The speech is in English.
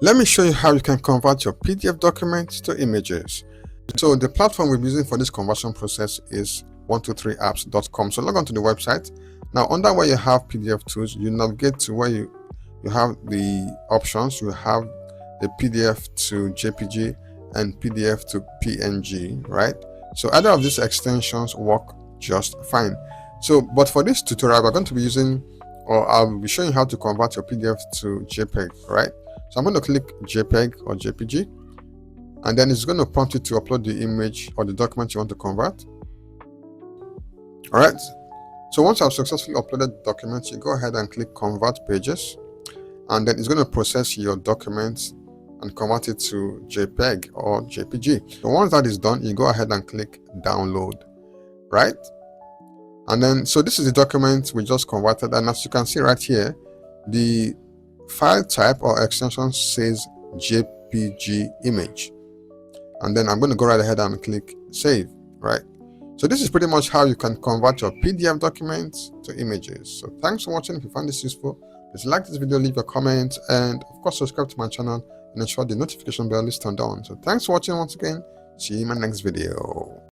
Let me show you how you can convert your PDF documents to images. So the platform we're using for this conversion process is 123apps.com. So log on to the website. Now under where you have PDF tools, you navigate to where you have the options. You have the PDF to JPG and PDF to PNG, right? So either of these extensions work just fine. So but for this tutorial, we're going to be using, or I'll be showing you how to convert your PDF to JPEG, right? So I'm going to click JPEG or JPG, and then it's going to prompt you to upload the image or the document you want to convert. All right. So once I've successfully uploaded the document, you go ahead and click Convert Pages, and then it's going to process your documents and convert it to JPEG or JPG. So once that is done, you go ahead and click Download, right? And then, so this is the document we just converted, and as you can see right here, the file type or extension says JPG image, and then I'm going to go right ahead and click Save, right? So this is pretty much how you can convert your PDF documents to images. So thanks for watching. If you found this useful, please like this video, leave a comment, and of course subscribe to my channel and ensure the notification bell is turned on. So thanks for watching once again. See you in my next video.